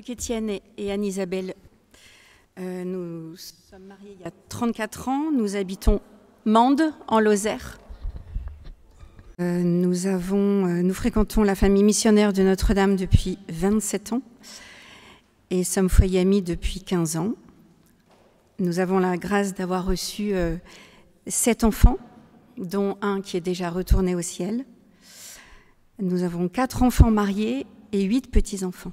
Luc-Étienne et Anne-Isabelle, nous sommes mariés il y a 34 ans. Nous habitons Mende, en Lozère. Nous fréquentons la famille missionnaire de Notre-Dame depuis 27 ans et sommes foyer amis depuis 15 ans. Nous avons la grâce d'avoir reçu 7 enfants, dont un qui est déjà retourné au ciel. Nous avons 4 enfants mariés et 8 petits-enfants.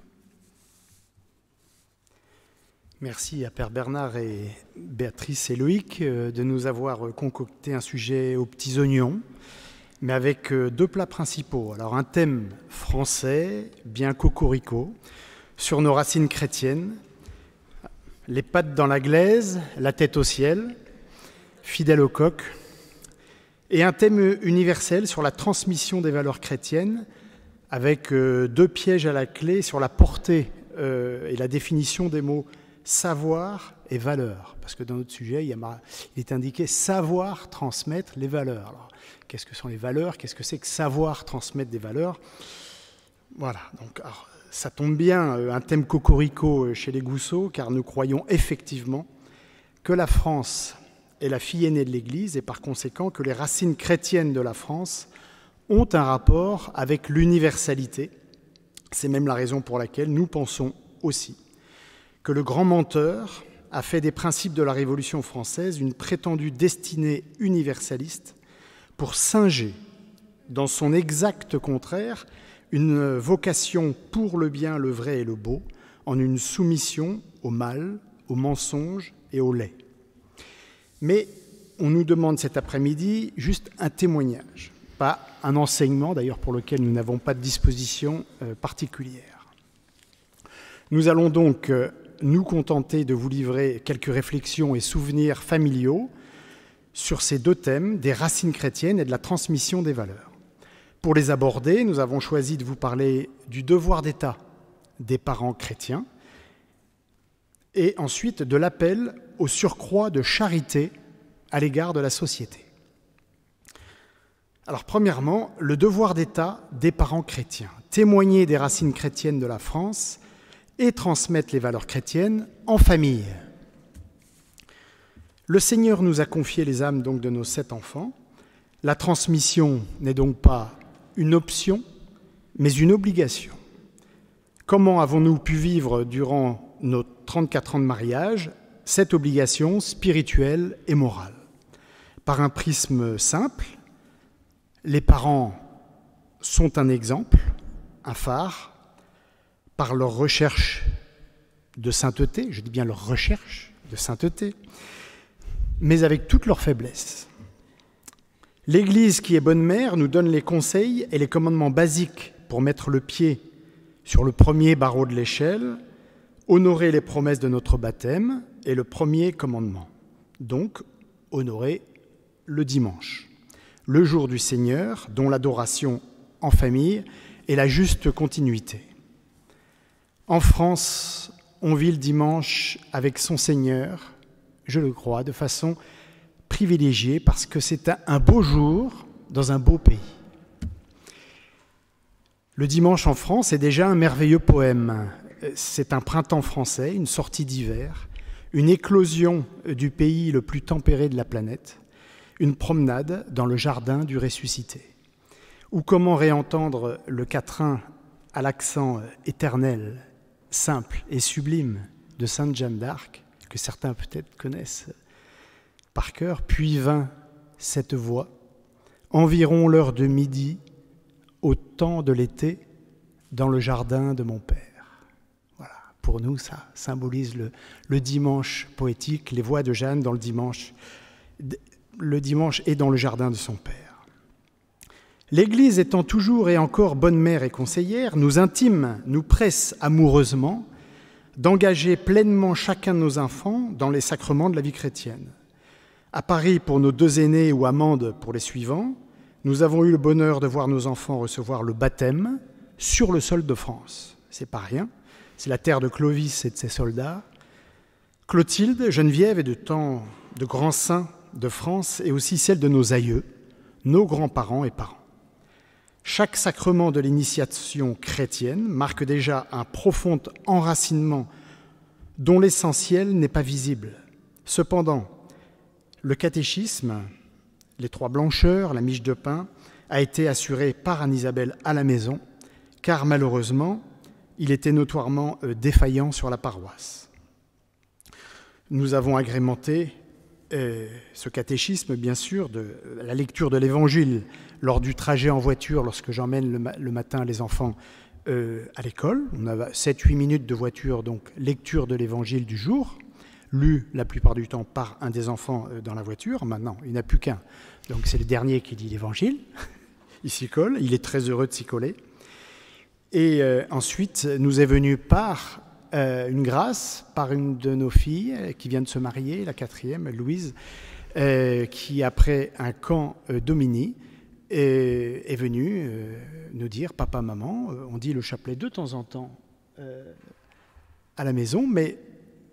Merci à Père Bernard et Béatrice et Loïc de nous avoir concocté un sujet aux petits oignons, mais avec 2 plats principaux. Alors un thème français, bien cocorico, sur nos racines chrétiennes, les pattes dans la glaise, la tête au ciel, fidèle au coq, et un thème universel sur la transmission des valeurs chrétiennes, avec 2 pièges à la clé sur la portée et la définition des mots savoir et valeur. Parce que dans notre sujet, il est indiqué savoir transmettre les valeurs. Alors, qu'est-ce que sont les valeurs? Qu'est-ce que c'est que savoir transmettre des valeurs? Voilà, donc alors, ça tombe bien, un thème cocorico chez les Gousseaux, car nous croyons effectivement que la France est la fille aînée de l'Église et par conséquent que les racines chrétiennes de la France ont un rapport avec l'universalité. C'est même la raison pour laquelle nous pensons aussi que le grand menteur a fait des principes de la Révolution française une prétendue destinée universaliste pour singer, dans son exact contraire, une vocation pour le bien, le vrai et le beau, en une soumission au mal, au mensonge et au laid. Mais on nous demande cet après-midi juste un témoignage, pas un enseignement, d'ailleurs pour lequel nous n'avons pas de disposition particulière. Nous allons donc nous contenter de vous livrer quelques réflexions et souvenirs familiaux sur ces 2 thèmes, des racines chrétiennes et de la transmission des valeurs. Pour les aborder, nous avons choisi de vous parler du devoir d'État des parents chrétiens et ensuite de l'appel au surcroît de charité à l'égard de la société. Alors premièrement, le devoir d'État des parents chrétiens, témoigner des racines chrétiennes de la France et transmettre les valeurs chrétiennes en famille. Le Seigneur nous a confié les âmes donc de nos 7 enfants. La transmission n'est donc pas une option, mais une obligation. Comment avons-nous pu vivre durant nos 34 ans de mariage cette obligation spirituelle et morale? Par un prisme simple, les parents sont un exemple, un phare, par leur recherche de sainteté, je dis bien leur recherche de sainteté, mais avec toutes leurs faiblesses. L'Église, qui est bonne mère, nous donne les conseils et les commandements basiques pour mettre le pied sur le premier barreau de l'échelle, honorer les promesses de notre baptême et le premier commandement. Donc, honorer le dimanche, le jour du Seigneur, dont l'adoration en famille est la juste continuité. En France, on vit le dimanche avec son Seigneur, je le crois, de façon privilégiée parce que c'est un beau jour dans un beau pays. Le dimanche en France est déjà un merveilleux poème. C'est un printemps français, une sortie d'hiver, une éclosion du pays le plus tempéré de la planète, une promenade dans le jardin du ressuscité. Ou comment réentendre le quatrain à l'accent éternel, simple et sublime de Sainte Jeanne d'Arc, que certains peut-être connaissent par cœur. Puis vint cette voix, environ l'heure de midi, au temps de l'été, dans le jardin de mon Père. Voilà, pour nous, ça symbolise le dimanche poétique, les voix de Jeanne dans le dimanche est dans le jardin de son Père. L'Église étant toujours et encore bonne mère et conseillère, nous intime, nous presse amoureusement d'engager pleinement chacun de nos enfants dans les sacrements de la vie chrétienne. À Paris pour nos 2 aînés ou à Mende pour les suivants, nous avons eu le bonheur de voir nos enfants recevoir le baptême sur le sol de France. C'est pas rien, c'est la terre de Clovis et de ses soldats. Clotilde, Geneviève et de tant de grands saints de France et aussi celle de nos aïeux, nos grands-parents et parents. Chaque sacrement de l'initiation chrétienne marque déjà un profond enracinement dont l'essentiel n'est pas visible. Cependant, le catéchisme, les 3 blancheurs, la miche de pain, a été assuré par Anne-Isabelle à la maison, car malheureusement, il était notoirement défaillant sur la paroisse. Nous avons agrémenté ce catéchisme, bien sûr, de la lecture de l'Évangile lors du trajet en voiture, lorsque j'emmène le matin les enfants à l'école. On a 7-8 minutes de voiture, donc lecture de l'Évangile du jour, lu la plupart du temps par un des enfants dans la voiture. Maintenant, il n'y en a plus qu'un, donc c'est le dernier qui lit l'Évangile. Il s'y colle, il est très heureux de s'y coller. Et ensuite, nous est venu par une grâce, par une de nos filles qui vient de se marier, la 4e, Louise, qui après un camp Domini est venue nous dire « Papa, maman, on dit le chapelet de temps en temps à la maison, mais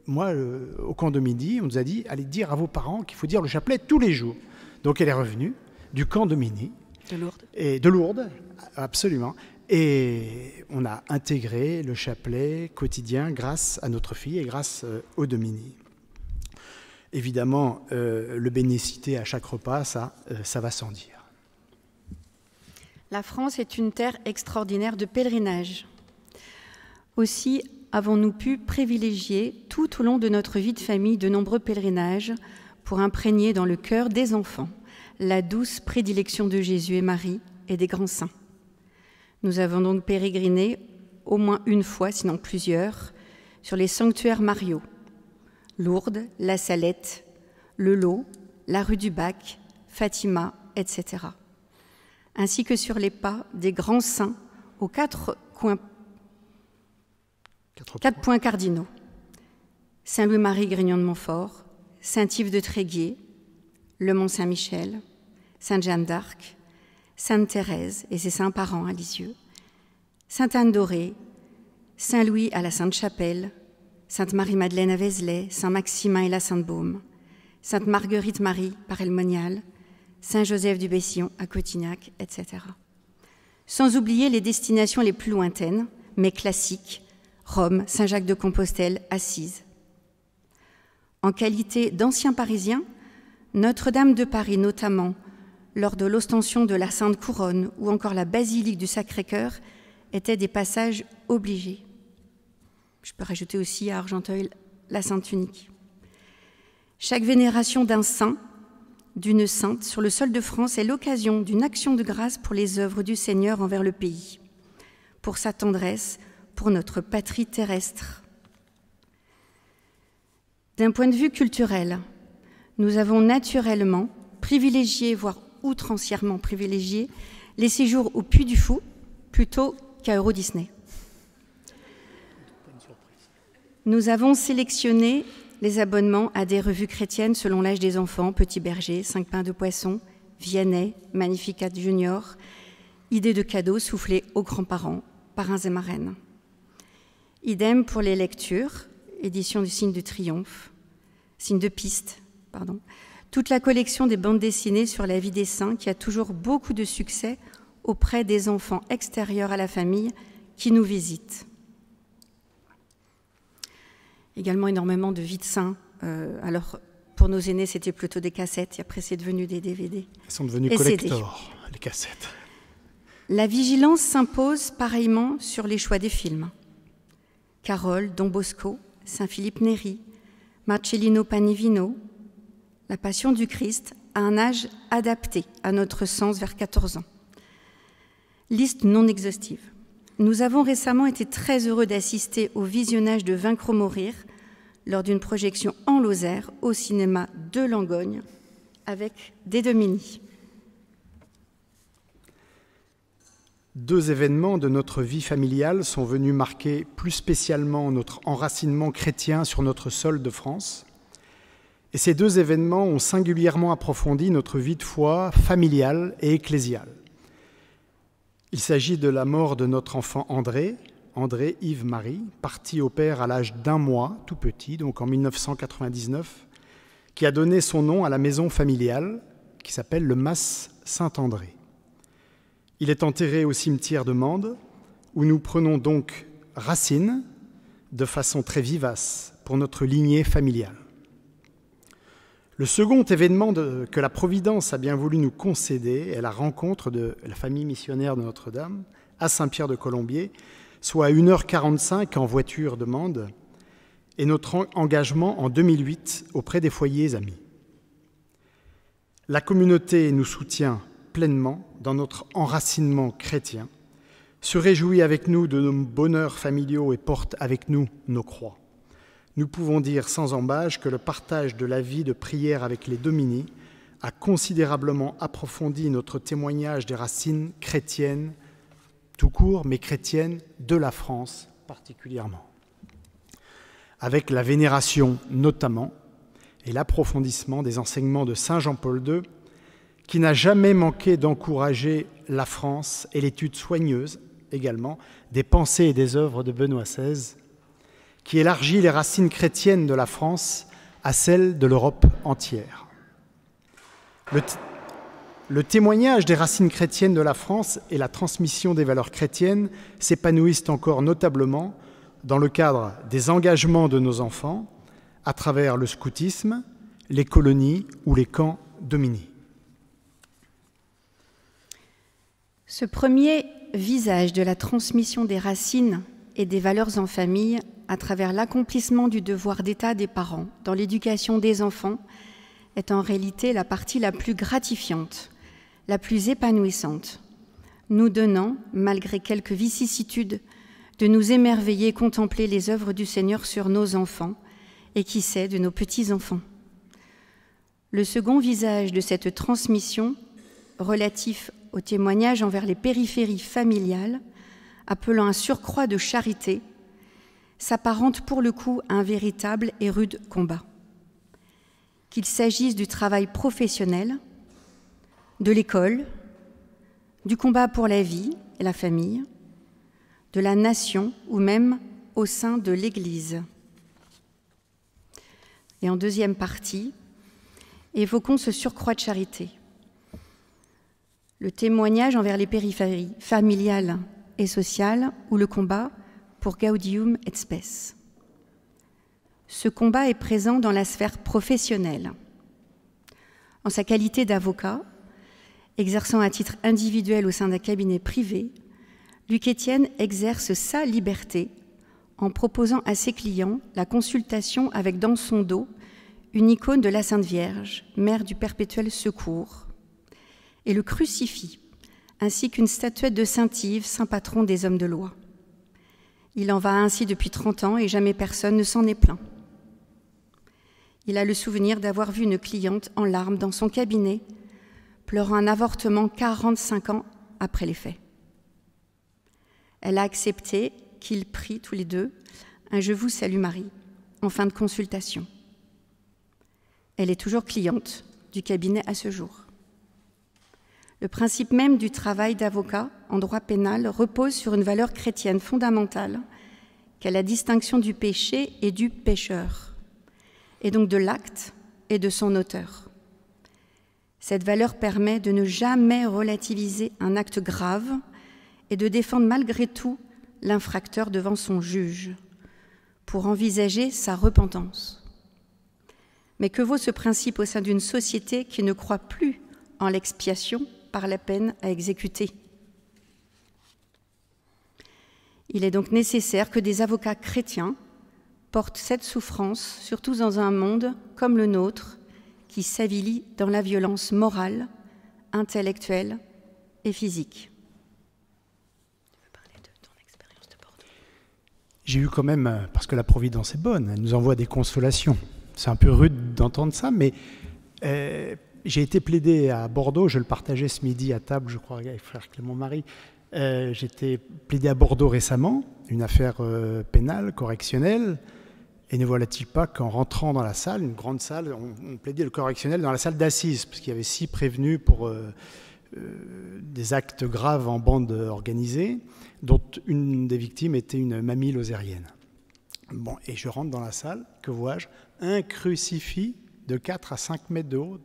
moi, au camp Domini, on nous a dit « Allez dire à vos parents qu'il faut dire le chapelet tous les jours ». Donc elle est revenue du camp Domini. De Lourdes. Et de Lourdes, absolument. Et on a intégré le chapelet quotidien grâce à notre fille et grâce au Domini. Évidemment, le bénéciter à chaque repas, ça va sans dire. La France est une terre extraordinaire de pèlerinage. Aussi avons-nous pu privilégier tout au long de notre vie de famille de nombreux pèlerinages pour imprégner dans le cœur des enfants la douce prédilection de Jésus et Marie et des grands saints. Nous avons donc pérégriné au moins une fois, sinon plusieurs, sur les sanctuaires mariaux, Lourdes, La Salette, Le Lot, la rue du Bac, Fatima, etc. Ainsi que sur les pas des grands saints aux 4 points cardinaux. Saint Louis-Marie Grignon de Montfort, Saint Yves de Tréguier, le Mont Saint-Michel, Sainte Jeanne d'Arc, Sainte Thérèse et ses saints parents à Lisieux, Sainte Anne d'Auray, Saint Louis à la Sainte-Chapelle, Sainte Marie-Madeleine à Vézelay, Saint Maximin et la Sainte-Baume, Sainte Marguerite-Marie par Elmonial, Saint Joseph du Bessillon à Cotignac, etc. Sans oublier les destinations les plus lointaines, mais classiques, Rome, Saint-Jacques de Compostelle, Assise. En qualité d'anciens Parisiens, Notre-Dame de Paris notamment, lors de l'ostension de la Sainte Couronne ou encore la basilique du Sacré-Cœur, étaient des passages obligés. Je peux rajouter aussi à Argenteuil la Sainte Unique. Chaque vénération d'un saint, d'une sainte sur le sol de France est l'occasion d'une action de grâce pour les œuvres du Seigneur envers le pays, pour sa tendresse, pour notre patrie terrestre. D'un point de vue culturel, nous avons naturellement privilégié, voire outrancièrement privilégié, les séjours au Puy du Fou plutôt qu'à Euro Disney. Nous avons sélectionné les abonnements à des revues chrétiennes selon l'âge des enfants, Petit Berger, 5 pains de poisson, Vianney, Magnificat Junior, idées de cadeaux soufflées aux grands-parents, parrains et marraines. Idem pour les lectures, édition du Signe de Triomphe, Signe de Piste, pardon. Toute la collection des bandes dessinées sur la vie des saints qui a toujours beaucoup de succès auprès des enfants extérieurs à la famille qui nous visitent. Également énormément de vies de saints. Alors, pour nos aînés, c'était plutôt des cassettes, et après c'est devenu des DVD. Elles sont devenues collector, les cassettes. La vigilance s'impose pareillement sur les choix des films. Carole, Don Bosco, Saint-Philippe Néri, Marcellino Panivino, La Passion du Christ à un âge adapté à notre sens vers 14 ans. Liste non exhaustive. Nous avons récemment été très heureux d'assister au visionnage de Vaincre ou mourir lors d'une projection en Lozère au cinéma de Langogne avec des Domini. 2 événements de notre vie familiale sont venus marquer plus spécialement notre enracinement chrétien sur notre sol de France. Et ces 2 événements ont singulièrement approfondi notre vie de foi familiale et ecclésiale. Il s'agit de la mort de notre enfant André Yves-Marie, parti au Père à l'âge d'1 mois, tout petit, donc en 1999, qui a donné son nom à la maison familiale qui s'appelle le Mas Saint-André. Il est enterré au cimetière de Mende, où nous prenons donc racine de façon très vivace pour notre lignée familiale. Le second événement que la Providence a bien voulu nous concéder est la rencontre de la famille missionnaire de Notre-Dame à Saint-Pierre-de-Colombier, soit à 1h45 en voiture de Mende, et notre engagement en 2008 auprès des foyers amis. La communauté nous soutient pleinement dans notre enracinement chrétien, se réjouit avec nous de nos bonheurs familiaux et porte avec nous nos croix. Nous pouvons dire sans embâche que le partage de la vie de prière avec les Domini a considérablement approfondi notre témoignage des racines chrétiennes, tout court, mais chrétiennes de la France particulièrement. Avec la vénération notamment et l'approfondissement des enseignements de Saint Jean-Paul II, qui n'a jamais manqué d'encourager la France et l'étude soigneuse également des pensées et des œuvres de Benoît XVI, qui élargit les racines chrétiennes de la France à celles de l'Europe entière. Le témoignage des racines chrétiennes de la France et la transmission des valeurs chrétiennes s'épanouissent encore notablement dans le cadre des engagements de nos enfants à travers le scoutisme, les colonies ou les camps Domini. Ce premier visage de la transmission des racines et des valeurs en famille à travers l'accomplissement du devoir d'État des parents dans l'éducation des enfants est en réalité la partie la plus gratifiante, la plus épanouissante, nous donnant, malgré quelques vicissitudes, de nous émerveiller et contempler les œuvres du Seigneur sur nos enfants et qui sait, de nos petits-enfants. Le second visage de cette transmission, relatif au témoignage envers les périphéries familiales, appelant un surcroît de charité, s'apparente pour le coup à un véritable et rude combat. Qu'il s'agisse du travail professionnel, de l'école, du combat pour la vie et la famille, de la nation ou même au sein de l'Église. Et en deuxième partie, évoquons ce surcroît de charité. Le témoignage envers les périphéries familiales et sociales ou le combat pour Gaudium et Spes. Ce combat est présent dans la sphère professionnelle. En sa qualité d'avocat, exerçant à titre individuel au sein d'un cabinet privé, Luc Étienne exerce sa liberté en proposant à ses clients la consultation avec dans son dos une icône de la Sainte Vierge, mère du Perpétuel Secours, et le crucifix, ainsi qu'une statuette de Saint Yves, saint patron des hommes de loi. Il en va ainsi depuis 30 ans et jamais personne ne s'en est plaint. Il a le souvenir d'avoir vu une cliente en larmes dans son cabinet, pleurant un avortement 45 ans après les faits. Elle a accepté qu'ils prient tous les deux un « Je vous salue Marie » en fin de consultation. Elle est toujours cliente du cabinet à ce jour. Le principe même du travail d'avocat en droit pénal repose sur une valeur chrétienne fondamentale qu'est la distinction du péché et du pécheur, et donc de l'acte et de son auteur. Cette valeur permet de ne jamais relativiser un acte grave et de défendre malgré tout l'infracteur devant son juge pour envisager sa repentance. Mais que vaut ce principe au sein d'une société qui ne croit plus en l'expiation par la peine à exécuter ? Il est donc nécessaire que des avocats chrétiens portent cette souffrance, surtout dans un monde comme le nôtre, qui s'avilit dans la violence morale, intellectuelle et physique. Tu veux parler de ton expérience de Bordeaux ? J'ai eu quand même, parce que la Providence est bonne, elle nous envoie des consolations. C'est un peu rude d'entendre ça, mais j'ai été plaidé à Bordeaux, je le partageais ce midi à table, je crois, avec frère Clément Marie. J'ai été plaidé à Bordeaux récemment, une affaire pénale, correctionnelle, et ne voilà-t-il pas qu'en rentrant dans la salle, une grande salle, on plaidait le correctionnel dans la salle d'assises, parce qu'il y avait 6 prévenus pour des actes graves en bande organisée, dont une des victimes était une mamie lozérienne. Bon, et je rentre dans la salle, que vois-je ? Un crucifix de 4 à 5 mètres de haut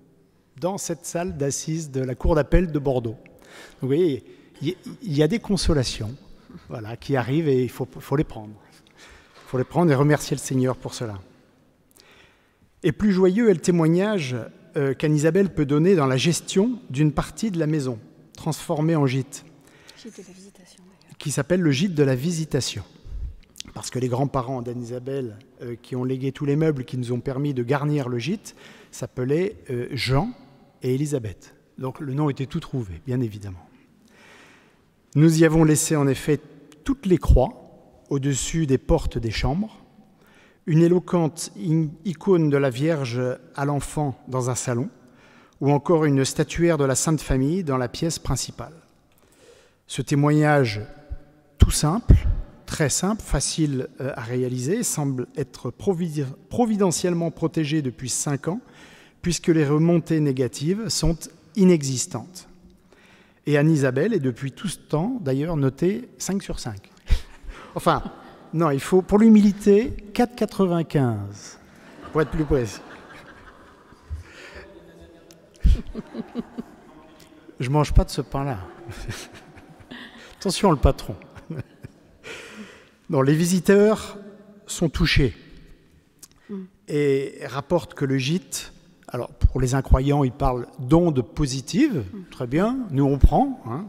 dans cette salle d'assises de la cour d'appel de Bordeaux. Donc, vous voyez, il y a des consolations, voilà, qui arrivent et il faut les prendre. Il faut les prendre et remercier le Seigneur pour cela. Et plus joyeux est le témoignage qu'Anne-Isabelle peut donner dans la gestion d'une partie de la maison, transformée en gîte, qui s'appelle le gîte de la Visitation. Parce que les grands-parents d'Anne-Isabelle, qui ont légué tous les meubles qui nous ont permis de garnir le gîte, s'appelaient Jean et Élisabeth. Donc le nom était tout trouvé, bien évidemment. Nous y avons laissé en effet toutes les croix au-dessus des portes des chambres, une éloquente icône de la Vierge à l'enfant dans un salon, ou encore une statuaire de la Sainte Famille dans la pièce principale. Ce témoignage tout simple, très simple, facile à réaliser, semble être providentiellement protégé depuis 5 ans, puisque les remontées négatives sont inexistantes. Et Anne-Isabelle est depuis tout ce temps, d'ailleurs, notée 5 sur 5. Enfin, non, il faut, pour l'humilité, 4,95, pour être plus précis. Je ne mange pas de ce pain-là. Attention, le patron. Non, les visiteurs sont touchés et rapportent que le gîte, alors pour les incroyants, ils parlent d'ondes positives, très bien, nous on prend. Hein.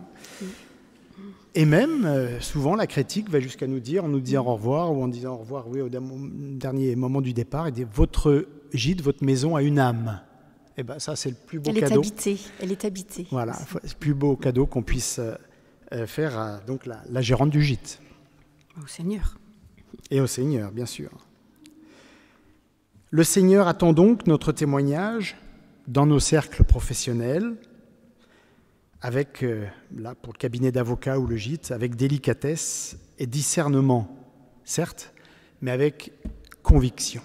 Et même, souvent, la critique va jusqu'à nous dire, on nous dit au revoir, ou en disant au revoir, oui, au dernier moment du départ, il dit, votre gîte, votre maison a une âme. Et bien ça, c'est le plus beau cadeau. Elle est habitée. Voilà, c'est le plus beau cadeau qu'on puisse faire à donc, la gérante du gîte. Au Seigneur. Et au Seigneur, bien sûr. Le Seigneur attend donc notre témoignage dans nos cercles professionnels, avec, là, pour le cabinet d'avocats ou le gîte, avec délicatesse et discernement, certes, mais avec conviction.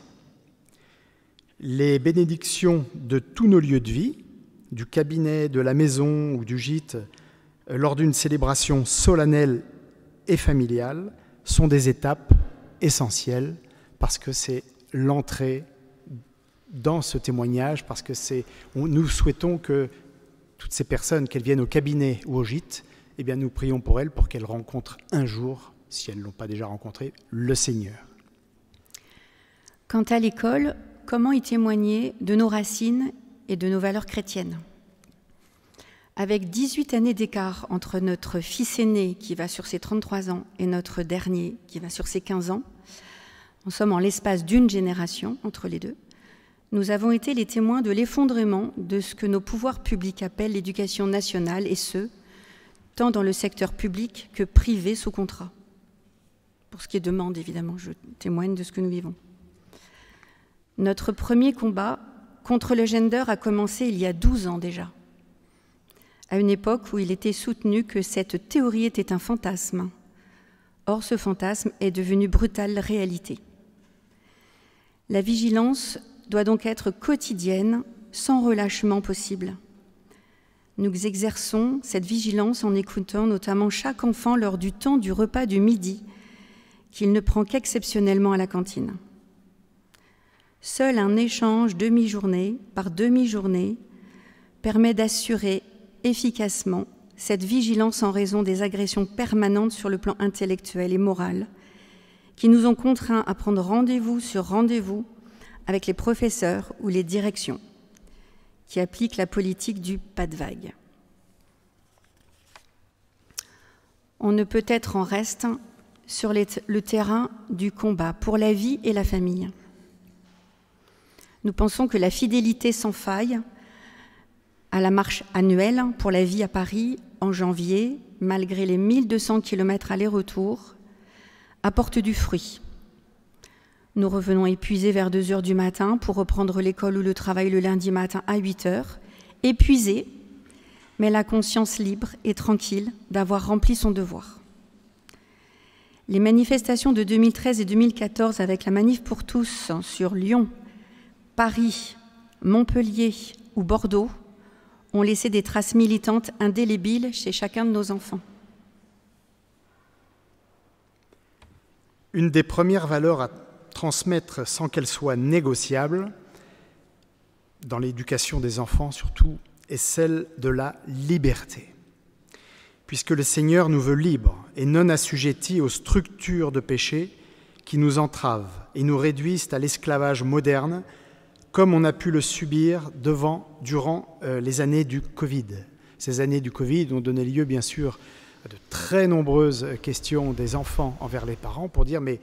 Les bénédictions de tous nos lieux de vie, du cabinet, de la maison ou du gîte, lors d'une célébration solennelle et familiale, sont des étapes essentielles parce que c'est l'entrée dans ce témoignage, parce que nous souhaitons que toutes ces personnes, qu'elles viennent au cabinet ou au gîte, eh bien nous prions pour elles pour qu'elles rencontrent un jour, si elles ne l'ont pas déjà rencontré, le Seigneur. Quant à l'école, comment y témoigner de nos racines et de nos valeurs chrétiennes ? Avec 18 années d'écart entre notre fils aîné qui va sur ses 33 ans et notre dernier qui va sur ses 15 ans, en somme en l'espace d'une génération entre les deux, nous avons été les témoins de l'effondrement de ce que nos pouvoirs publics appellent l'éducation nationale, et ce, tant dans le secteur public que privé sous contrat. Pour ce qui est demande, évidemment, je témoigne de ce que nous vivons. Notre premier combat contre le gender a commencé il y a 12 ans déjà, à une époque où il était soutenu que cette théorie était un fantasme. Or, ce fantasme est devenu brutale réalité. La vigilance doit donc être quotidienne, sans relâchement possible. Nous exerçons cette vigilance en écoutant notamment chaque enfant lors du temps du repas du midi, qu'il ne prend qu'exceptionnellement à la cantine. Seul un échange demi-journée par demi-journée permet d'assurer efficacement cette vigilance en raison des agressions permanentes sur le plan intellectuel et moral qui nous ont contraints à prendre rendez-vous sur rendez-vous avec les professeurs ou les directions qui appliquent la politique du pas de vague. On ne peut être en reste sur le terrain du combat pour la vie et la famille. Nous pensons que la fidélité sans faille à la marche annuelle pour la vie à Paris en janvier, malgré les 1200 km aller-retour, apporte du fruit. Nous revenons épuisés vers 2 heures du matin pour reprendre l'école ou le travail le lundi matin à 8 heures, épuisés, mais la conscience libre et tranquille d'avoir rempli son devoir. Les manifestations de 2013 et 2014 avec la Manif pour tous sur Lyon, Paris, Montpellier ou Bordeaux ont laissé des traces militantes indélébiles chez chacun de nos enfants. Une des premières valeurs à transmettre sans qu'elle soit négociable, dans l'éducation des enfants surtout, est celle de la liberté. puisque le Seigneur nous veut libres et non assujettis aux structures de péché qui nous entravent et nous réduisent à l'esclavage moderne, comme on a pu le subir durant les années du Covid. Ces années du Covid ont donné lieu, bien sûr, à de très nombreuses questions des enfants envers les parents pour dire « mais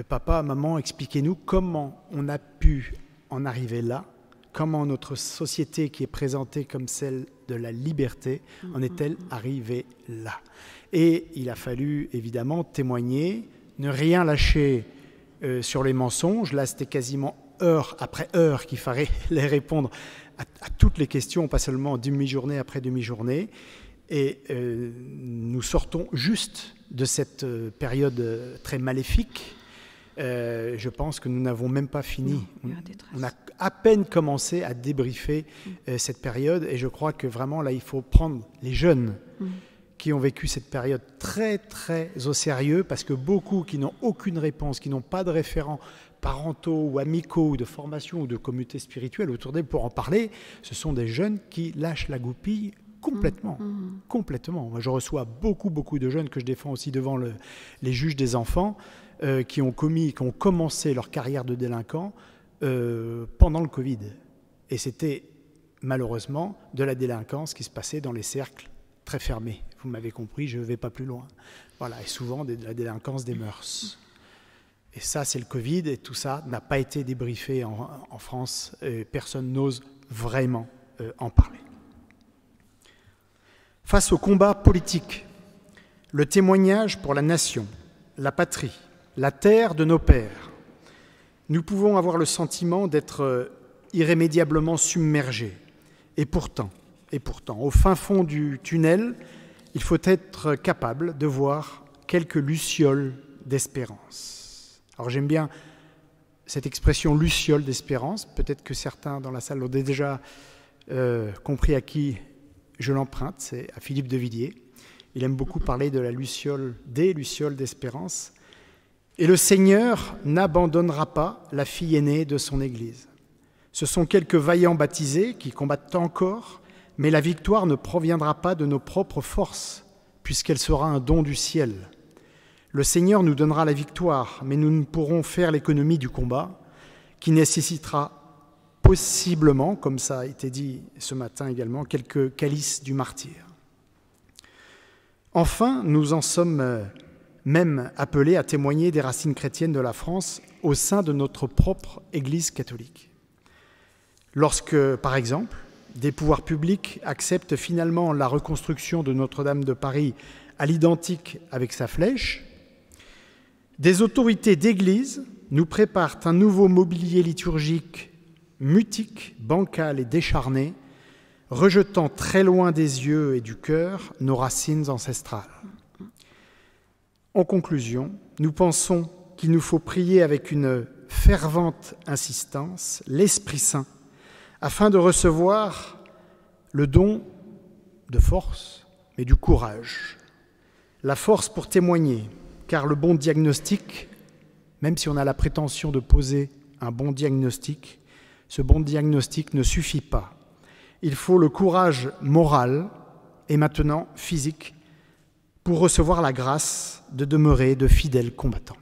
papa, maman, expliquez-nous comment on a pu en arriver là, comment notre société qui est présentée comme celle de la liberté en est-elle arrivée là ?» Et il a fallu évidemment témoigner, ne rien lâcher sur les mensonges. Là, c'était quasiment heure après heure qu'il fallait les répondre à toutes les questions, pas seulement demi-journée après demi-journée. Et nous sortons juste de cette période très maléfique. Je pense que nous n'avons même pas fini. On a à peine commencé à débriefer cette période. Et je crois que vraiment, là, il faut prendre les jeunes qui ont vécu cette période très, très au sérieux, parce que beaucoup qui n'ont aucune réponse, qui n'ont pas de référents parentaux ou amicaux ou de formation ou de communauté spirituelle autour d'eux pour en parler, ce sont des jeunes qui lâchent la goupille complètement. Complètement. Moi, je reçois beaucoup de jeunes que je défends aussi devant les juges des enfants qui ont commencé leur carrière de délinquants pendant le Covid. Et c'était malheureusement de la délinquance qui se passait dans les cercles très fermés. Vous m'avez compris, je ne vais pas plus loin. Voilà, et souvent de la délinquance des mœurs. Et ça, c'est le Covid, et tout ça n'a pas été débriefé en France, et personne n'ose vraiment en parler. Face au combat politique, le témoignage pour la nation, la patrie, la terre de nos pères, nous pouvons avoir le sentiment d'être irrémédiablement submergés. Et pourtant, au fin fond du tunnel, il faut être capable de voir quelques lucioles d'espérance. Alors j'aime bien cette expression luciole d'espérance. Peut-être que certains dans la salle l'ont déjà compris à qui je l'emprunte, c'est à Philippe de Villiers. Il aime beaucoup parler de la luciole, des lucioles d'espérance. Et le Seigneur n'abandonnera pas la fille aînée de son Église. Ce sont quelques vaillants baptisés qui combattent encore, mais la victoire ne proviendra pas de nos propres forces, puisqu'elle sera un don du ciel. Le Seigneur nous donnera la victoire, mais nous ne pourrons faire l'économie du combat, qui nécessitera possiblement, comme ça a été dit ce matin également, quelques calices du martyr. Enfin, nous en sommes même appelés à témoigner des racines chrétiennes de la France au sein de notre propre Église catholique. Lorsque, par exemple, des pouvoirs publics acceptent finalement la reconstruction de Notre-Dame de Paris à l'identique avec sa flèche, des autorités d'Église nous préparent un nouveau mobilier liturgique mutique, bancal et décharné, rejetant très loin des yeux et du cœur nos racines ancestrales. En conclusion, nous pensons qu'il nous faut prier avec une fervente insistance l'Esprit Saint afin de recevoir le don de force, mais du courage. La force pour témoigner, car le bon diagnostic, même si on a la prétention de poser un bon diagnostic, ce bon diagnostic ne suffit pas. Il faut le courage moral et maintenant physique pour recevoir la grâce de demeurer de fidèles combattants.